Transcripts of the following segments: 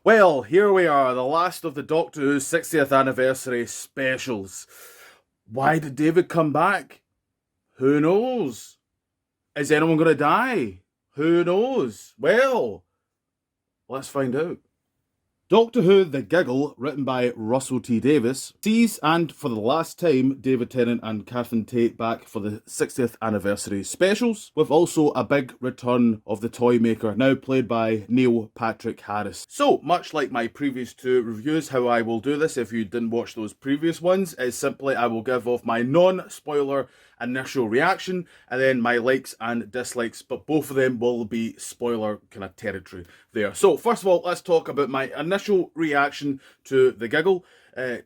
Well, here we are, the last of the Doctor Who 60th anniversary specials. Why did David come back? Who knows? Is anyone going to die? Who knows? Well, let's find out. Doctor Who The Giggle, written by Russell T Davies, sees and for the last time David Tennant and Catherine Tate back for the 60th anniversary specials, with also a big return of the toy maker, now played by Neil Patrick Harris. So, much like my previous two reviews, how I will do this if you didn't watch those previous ones is simply I will give off my non-spoiler initial reaction and then my likes and dislikes, but both of them will be spoiler kind of territory there. So first of all, let's talk about my initial reaction to The Giggle.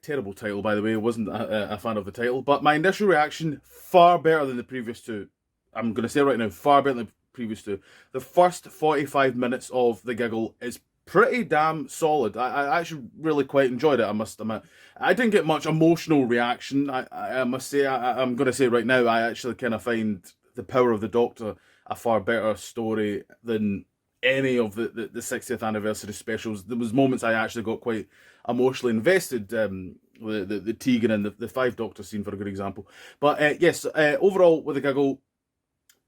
Terrible title, by the way. I wasn't a fan of the title, but my initial reaction, far better than the previous two. I'm going to say right now, far better than the previous two. The first 45 minutes of The Giggle is pretty damn solid. I actually really quite enjoyed it, I must admit. I didn't get much emotional reaction. I must say, I'm going to say right now, I actually kind of find The Power of the Doctor a far better story than any of the 60th anniversary specials. There was moments I actually got quite emotionally invested. The Tegan and the Five Doctor scene, for a good example. But yes, overall with The Giggle,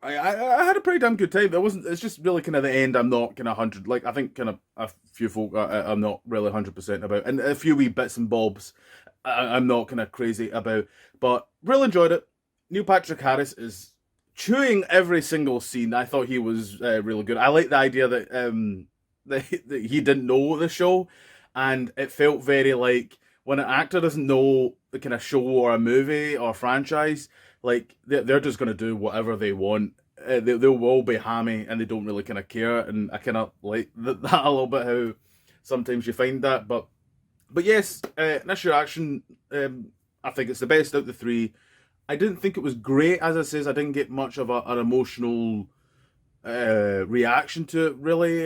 I had a pretty damn good time. It's just really kind of the end. I'm not kind of 100. Like I think kind of a few folk I'm not really 100% about, and a few wee bits and bobs I'm not kind of crazy about. But really enjoyed it. Neil Patrick Harris is chewing every single scene. I thought he was really good. I like the idea that he didn't know the show, and it felt very like when an actor doesn't know the kind of show or a movie or a franchise, like they're just going to do whatever they want. They'll all be hammy and they don't really kind of care. And I kind of like that a little bit, how sometimes you find that. But yes, initial reaction, I think it's the best out of the three. I didn't think it was great, as I says. I didn't get much of an emotional reaction to it, really.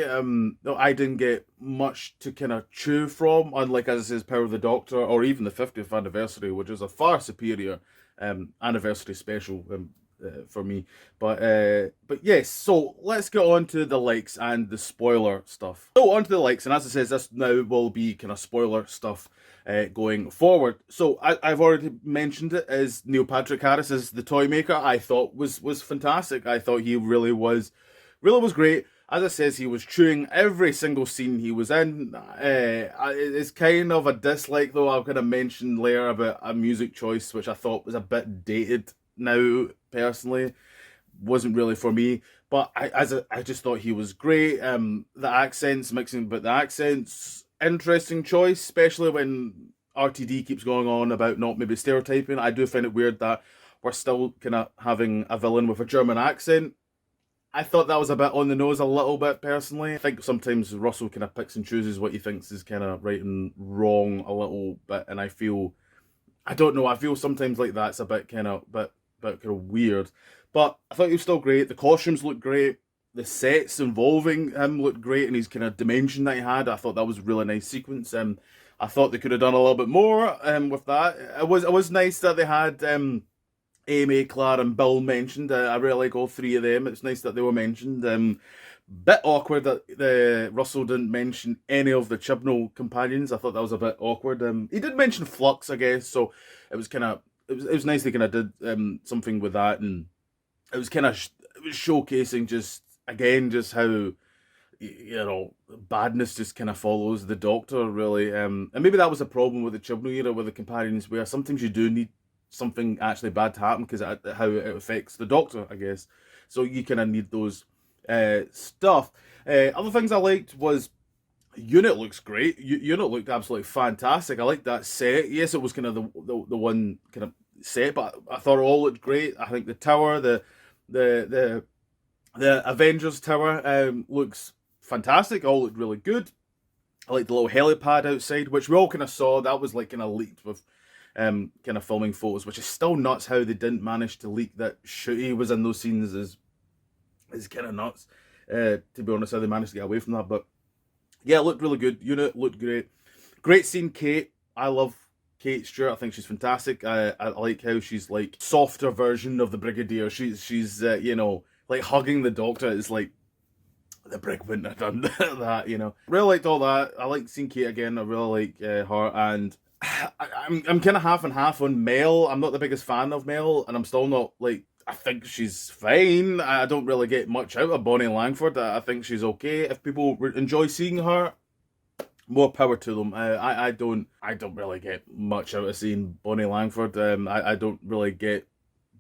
No, I didn't get much to kind of chew from, unlike, as I says, Power of the Doctor or even the 50th anniversary, which is a far superior anniversary special for me. But yes, so let's get on to the likes and the spoiler stuff. So on to the likes, and as I says, this now will be kind of spoiler stuff going forward. So I've already mentioned it, as Neil Patrick Harris as the toy maker. I thought was fantastic. I thought he really was great. As I says, he was chewing every single scene he was in. It's kind of a dislike, though. I've kind of mentioned later about a music choice, which I thought was a bit dated now, personally. Wasn't really for me. But I just thought he was great. The accents, mixing but the accents, interesting choice, especially when RTD keeps going on about not maybe stereotyping. I do find it weird that we're still kind of having a villain with a German accent. I thought that was a bit on the nose a little bit, personally. I think sometimes Russell kind of picks and chooses what he thinks is kind of right and wrong a little bit, and I don't know, I feel sometimes like that's a bit kind of weird. But I thought he was still great. The costumes looked great. The sets involving him looked great, and his kind of dimension that he had, I thought that was a really nice sequence. I thought they could have done a little bit more with that. It was nice that they had Amy, Claire, and Bill mentioned. I really like all three of them. It's nice that they were mentioned. Bit awkward that the Russell didn't mention any of the Chibnall companions. I thought that was a bit awkward. He did mention Flux, I guess, so it was kind of it was nice they kind of did something with that, and it was kind of it was showcasing just how badness just kind of follows the Doctor, really. And maybe that was a problem with the Chibnall era with the companions, where sometimes you do need something actually bad to happen because how it affects the Doctor, I guess. So you kind of need those stuff. Other things I liked was Unit looks great. Unit looked absolutely fantastic. I liked that set. Yes, it was kind of the one kind of set, but I thought it all looked great. I think the tower, the Avengers Tower looks fantastic. All looked really good. I like the little helipad outside, which we all kind of saw. That was like kind of leaked with kind of filming photos, which is still nuts how they didn't manage to leak that Shooty was in those scenes. Is kind of nuts, to be honest, how they managed to get away from that. But yeah, it looked really good. Unit looked great. Great scene, Kate. I love Kate Stewart. I think she's fantastic. I like how she's like softer version of the Brigadier. She's like hugging the Doctor. It's like, the Brig wouldn't have done that, you know. Really liked all that. I like seeing Kate again. I really like her, and I'm kind of half and half on Mel. I'm not the biggest fan of Mel, and I'm still not like. I think she's fine. I don't really get much out of Bonnie Langford. I think she's okay. If people enjoy seeing her, more power to them. I don't really get much out of seeing Bonnie Langford. I don't really get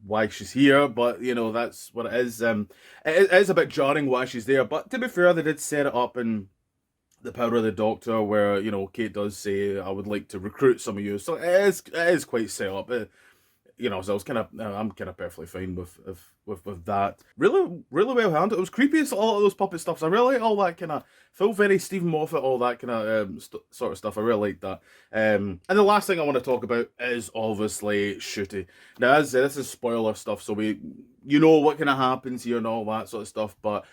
why she's here, but you know that's what it is. It is a bit jarring why she's there, but to be fair, they did set it up in the Power of the Doctor, where you know Kate does say, "I would like to recruit some of you," so it is quite set up. You know, so I was kind of, I'm kind of perfectly fine with that. Really, really well handled. It was creepy as all of those puppet stuffs. I really like all that kind of, felt very Stephen Moffat, all that kind of sort of stuff. I really like that. And the last thing I want to talk about is obviously Shooty. Now, as this is spoiler stuff, so you know what kind of happens here and all that sort of stuff, but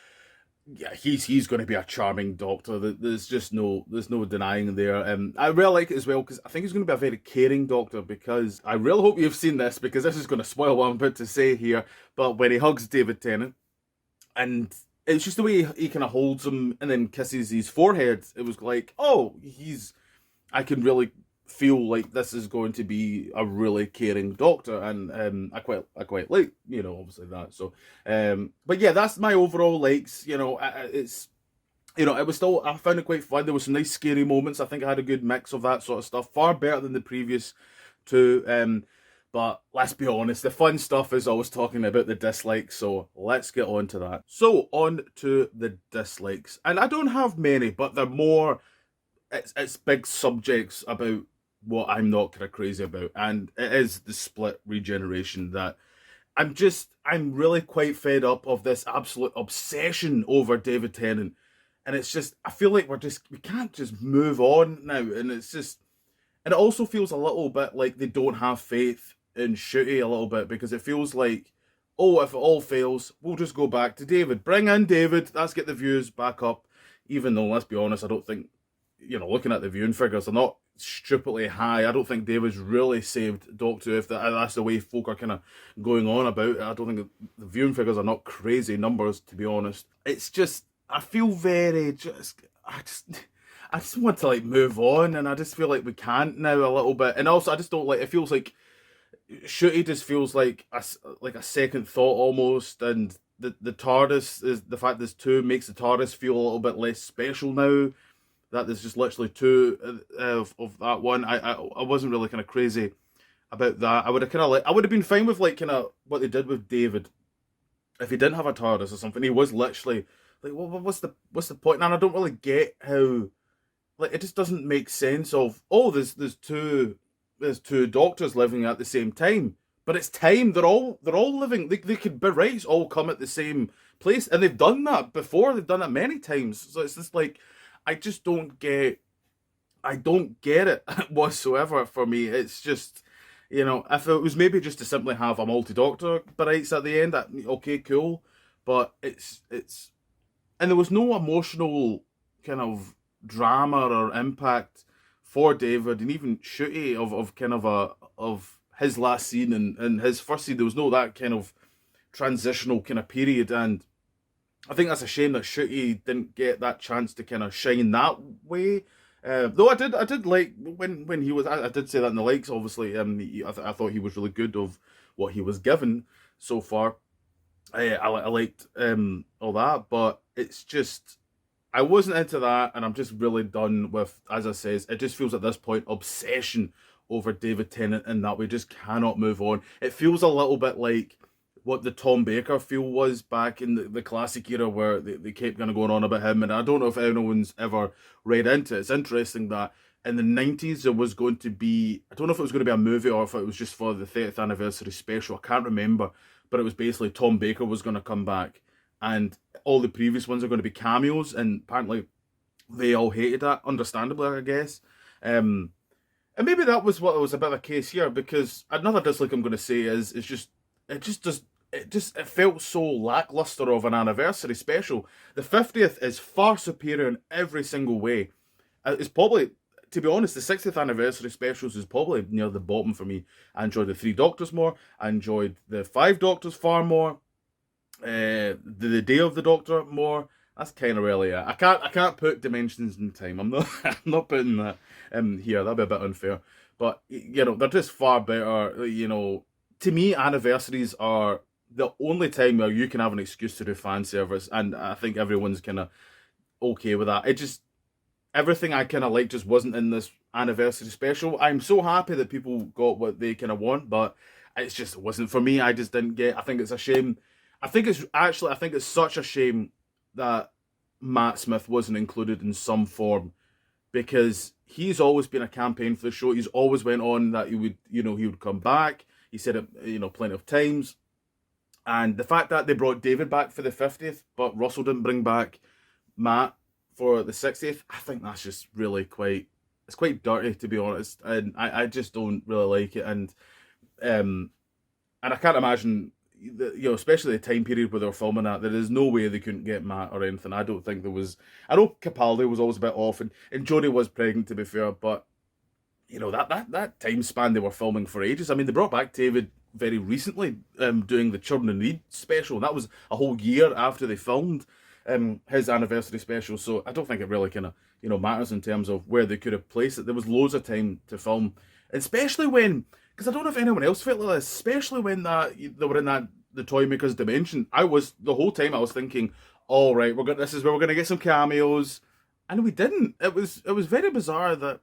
yeah, he's going to be a charming Doctor. There's no denying there. I really like it as well because I think he's going to be a very caring Doctor. Because I really hope you've seen this, because this is going to spoil what I'm about to say here. But when he hugs David Tennant, and it's just the way he kind of holds him and then kisses his forehead. It was like, oh, I can really feel like this is going to be a really caring Doctor, and I quite like, you know, obviously that. So but yeah, that's my overall likes. You know, it's, you know, it was still, I found it quite fun. There was some nice scary moments. I think I had a good mix of that sort of stuff, far better than the previous two. But let's be honest, the fun stuff is always talking about the dislikes, so let's get on to that. So on to the dislikes, and I don't have many, but they're more, it's big subjects about what I'm not kind of crazy about, and it is the split regeneration that I'm really quite fed up of, this absolute obsession over David Tennant. And it's just, I feel like we can't just move on now. And it's just, and it also feels a little bit like they don't have faith in Shooty a little bit, because it feels like, oh, if it all fails, we'll just go back to David. Bring in David, let's get the views back up. Even though, let's be honest, I don't think, you know, looking at the viewing figures, they're not stupidly high. I don't think David's really saved Doctor, if that's the way folk are kind of going on about it. I don't think the viewing figures are not crazy numbers, to be honest. It's just, I feel very I just want to like move on, and I just feel like we can't now a little bit. And also I just don't like, it feels like Shooty just feels like a second thought almost, and the TARDIS, is the fact there's two makes the TARDIS feel a little bit less special now. That there's just literally two of that one. I wasn't really kind of crazy about that. I would have been fine with like kind of what they did with David if he didn't have a TARDIS or something. He was literally like, what's the point? And I don't really get how, like, it just doesn't make sense of, oh, there's two doctors living at the same time. But it's time, they're all living, they could by rights all come at the same place, and they've done that before, they've done that many times. So it's just like, I don't get it whatsoever for me. It's just, you know, if it was maybe just to simply have a multi-doctor rights at the end, that okay, cool. But it's and there was no emotional kind of drama or impact for David, and even Shooty of kind of his last scene and his first scene. There was no that kind of transitional kind of period, and I think that's a shame that Shooty didn't get that chance to kind of shine that way. Though I did like when he was. I did say that in the likes. Obviously, I thought he was really good of what he was given so far. I liked all that, but it's just, I wasn't into that, and I'm just really done with. As I says, it just feels at this point obsession over David Tennant, and that we just cannot move on. It feels a little bit like what the Tom Baker feel was back in the classic era, where they kept kind of going on about him. And I don't know if anyone's ever read into it. It's interesting that in the 90s there was going to be, I don't know if it was going to be a movie or if it was just for the 30th anniversary special, I can't remember, but it was basically Tom Baker was going to come back, and all the previous ones are going to be cameos, and apparently they all hated that, understandably, I guess. And maybe that was what was a bit of a case here, because another dislike I'm going to say is it felt so lackluster of an anniversary special. The 50th is far superior in every single way. It's probably, to be honest, the 60th anniversary specials is probably near the bottom for me. I enjoyed the 3 Doctors more. I enjoyed the 5 Doctors far more. The Day of the Doctor more. That's kind of really it. I can't put dimensions in time. I'm not I'm not putting that here. That'd be a bit unfair. But you know, they're just far better. You know, to me, anniversaries are the only time where you can have an excuse to do fan service, and I think everyone's kind of okay with that. It just everything I kind of like just wasn't in this anniversary special. I'm so happy that people got what they kind of want, but it's just it wasn't for me. I just didn't get. I think it's a shame. I think it's such a shame that Matt Smith wasn't included in some form because he's always been a campaign for the show. He's always went on that he would, he would come back. He said it, plenty of times. And the fact that they brought David back for the 50th, but Russell didn't bring back Matt for the 60th, I think that's just really it's quite dirty, to be honest. And I just don't really like it. Um, and I can't imagine, especially the time period where they were filming that, there is no way they couldn't get Matt or anything. I don't think there was. I know Capaldi was always a bit off, and Jodie was pregnant, to be fair, but that time span they were filming for ages. I mean, they brought back David very recently, doing the Children in Need special. That was a whole year after they filmed his anniversary special. So I don't think it really kind of matters in terms of where they could have placed it. There was loads of time to film, especially when. Because I don't know if anyone else felt like this, especially when they were in the Toy Maker's dimension. The whole time I was thinking, all right, this is where we're gonna get some cameos, and we didn't. It was very bizarre that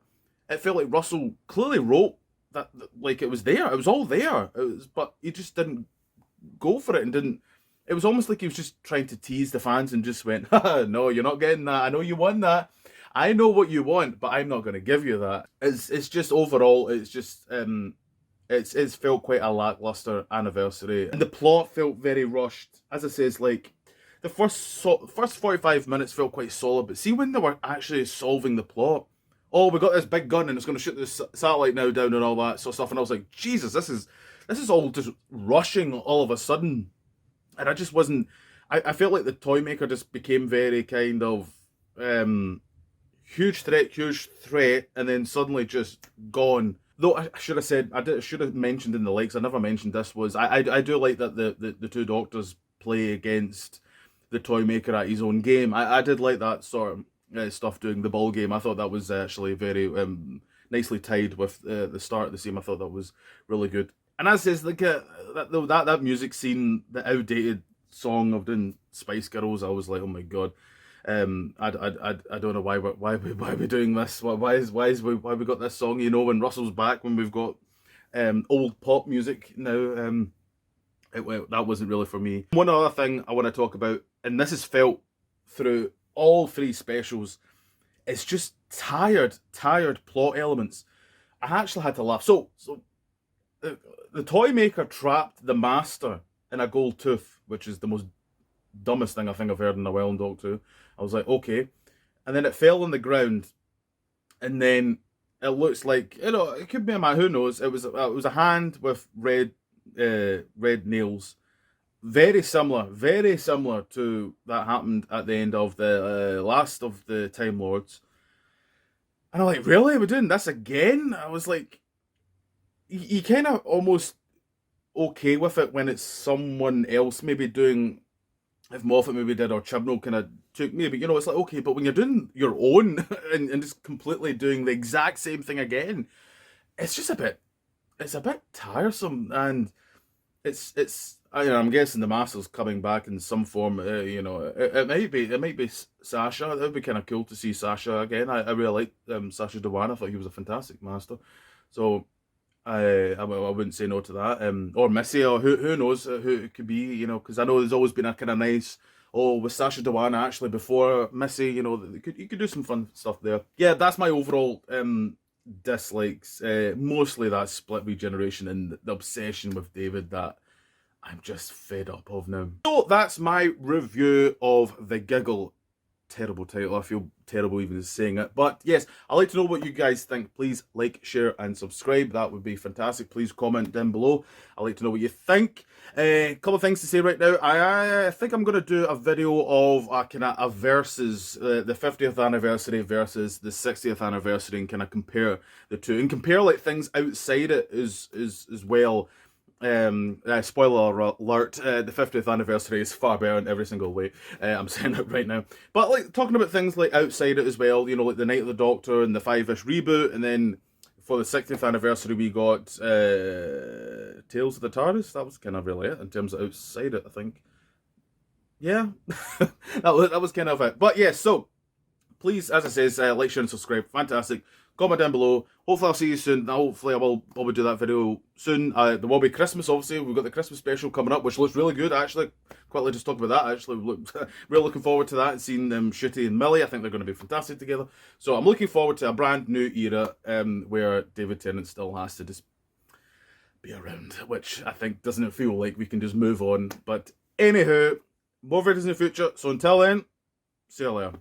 it felt like Russell clearly wrote that like it was there. It was all there. But he just didn't go for it and didn't. It was almost like he was just trying to tease the fans and just went, no, you're not getting that. I know you want that. I know what you want, but I'm not going to give you that. It's just overall, it's just it's felt quite a lackluster anniversary, and the plot felt very rushed. As I say, it's like the first 45 minutes felt quite solid, but see when they were actually solving the plot, oh, we got this big gun and it's going to shoot this satellite now down and all that sort of stuff, and I was like, Jesus, this is all just rushing all of a sudden, and I just wasn't. I felt like the Toy Maker just became very kind of huge threat, and then suddenly just gone. Though I should have said, I should have mentioned in the likes, I never mentioned this, was I do like that the two doctors play against the Toy Maker at his own game. I did like that sort of stuff during the ball game. I thought that was actually very nicely tied with the start of the scene. I thought that was really good. And as is like that music scene, the outdated song of doing Spice Girls, I was like, oh my god. I don't know why we're doing this. Why we got this song? When Russell's back, when we've got old pop music now. That wasn't really for me. One other thing I want to talk about, and this is felt through all three specials, it's just tired plot elements. I actually had to laugh. So the Toy Maker trapped the Master in a gold tooth, which is the most dumbest thing I think I've heard in a while in Doctor Who. I was like, okay. And then it fell on the ground, and then it looks like, it could be a man, who knows. It was a hand with red nails. Very similar to that happened at the end of the last of the Time Lords. And I'm like, really? We're doing this again? I was like, you kind of almost okay with it when it's someone else maybe doing. If Moffat maybe did, or Chibnall kind of took me, but it's like, okay, but when you're doing your own and just completely doing the exact same thing again, it's just a bit tiresome, and I'm guessing the Master's coming back in some form. It might be Sasha. It would be kind of cool to see Sasha again. I really liked Sasha Dewan. I thought he was a fantastic Master, so. I wouldn't say no to that. Or Missy, or who knows who it could be, because I know there's always been a kind of nice, with Sasha Dewan actually before Missy, you could do some fun stuff there. Yeah, that's my overall dislikes. Mostly that split regeneration and the obsession with David that I'm just fed up of now. So that's my review of The Giggle. Terrible title. I feel terrible even saying it. But yes, I'd like to know what you guys think. Please like, share, and subscribe. That would be fantastic. Please comment down below. I'd like to know what you think. A couple of things to say right now. I think I'm going to do a video of a versus the 50th anniversary versus the 60th anniversary, and kind of compare the two, and compare like things outside it as well. Spoiler alert, the 50th anniversary is far better in every single way. I'm saying it right now. But like talking about things like outside it as well, you know, like the Night of the Doctor and the Five-ish reboot, and then for the 60th anniversary we got Tales of the TARDIS. That was kind of really it in terms of outside it, I think. Yeah, that was kind of it. But yeah, so please, as I says, like, share, and subscribe. Fantastic. Comment down below. Hopefully I'll see you soon. Hopefully I will probably do that video soon. There will be Christmas, obviously. We've got the Christmas special coming up, which looks really good, actually. Quite like just talk about that, actually. Really looking forward to that and seeing Shooty and Millie. I think they're going to be fantastic together. So I'm looking forward to a brand new era where David Tennant still has to just be around, which I think doesn't feel like we can just move on. But anywho, more videos in the future. So until then, see you later.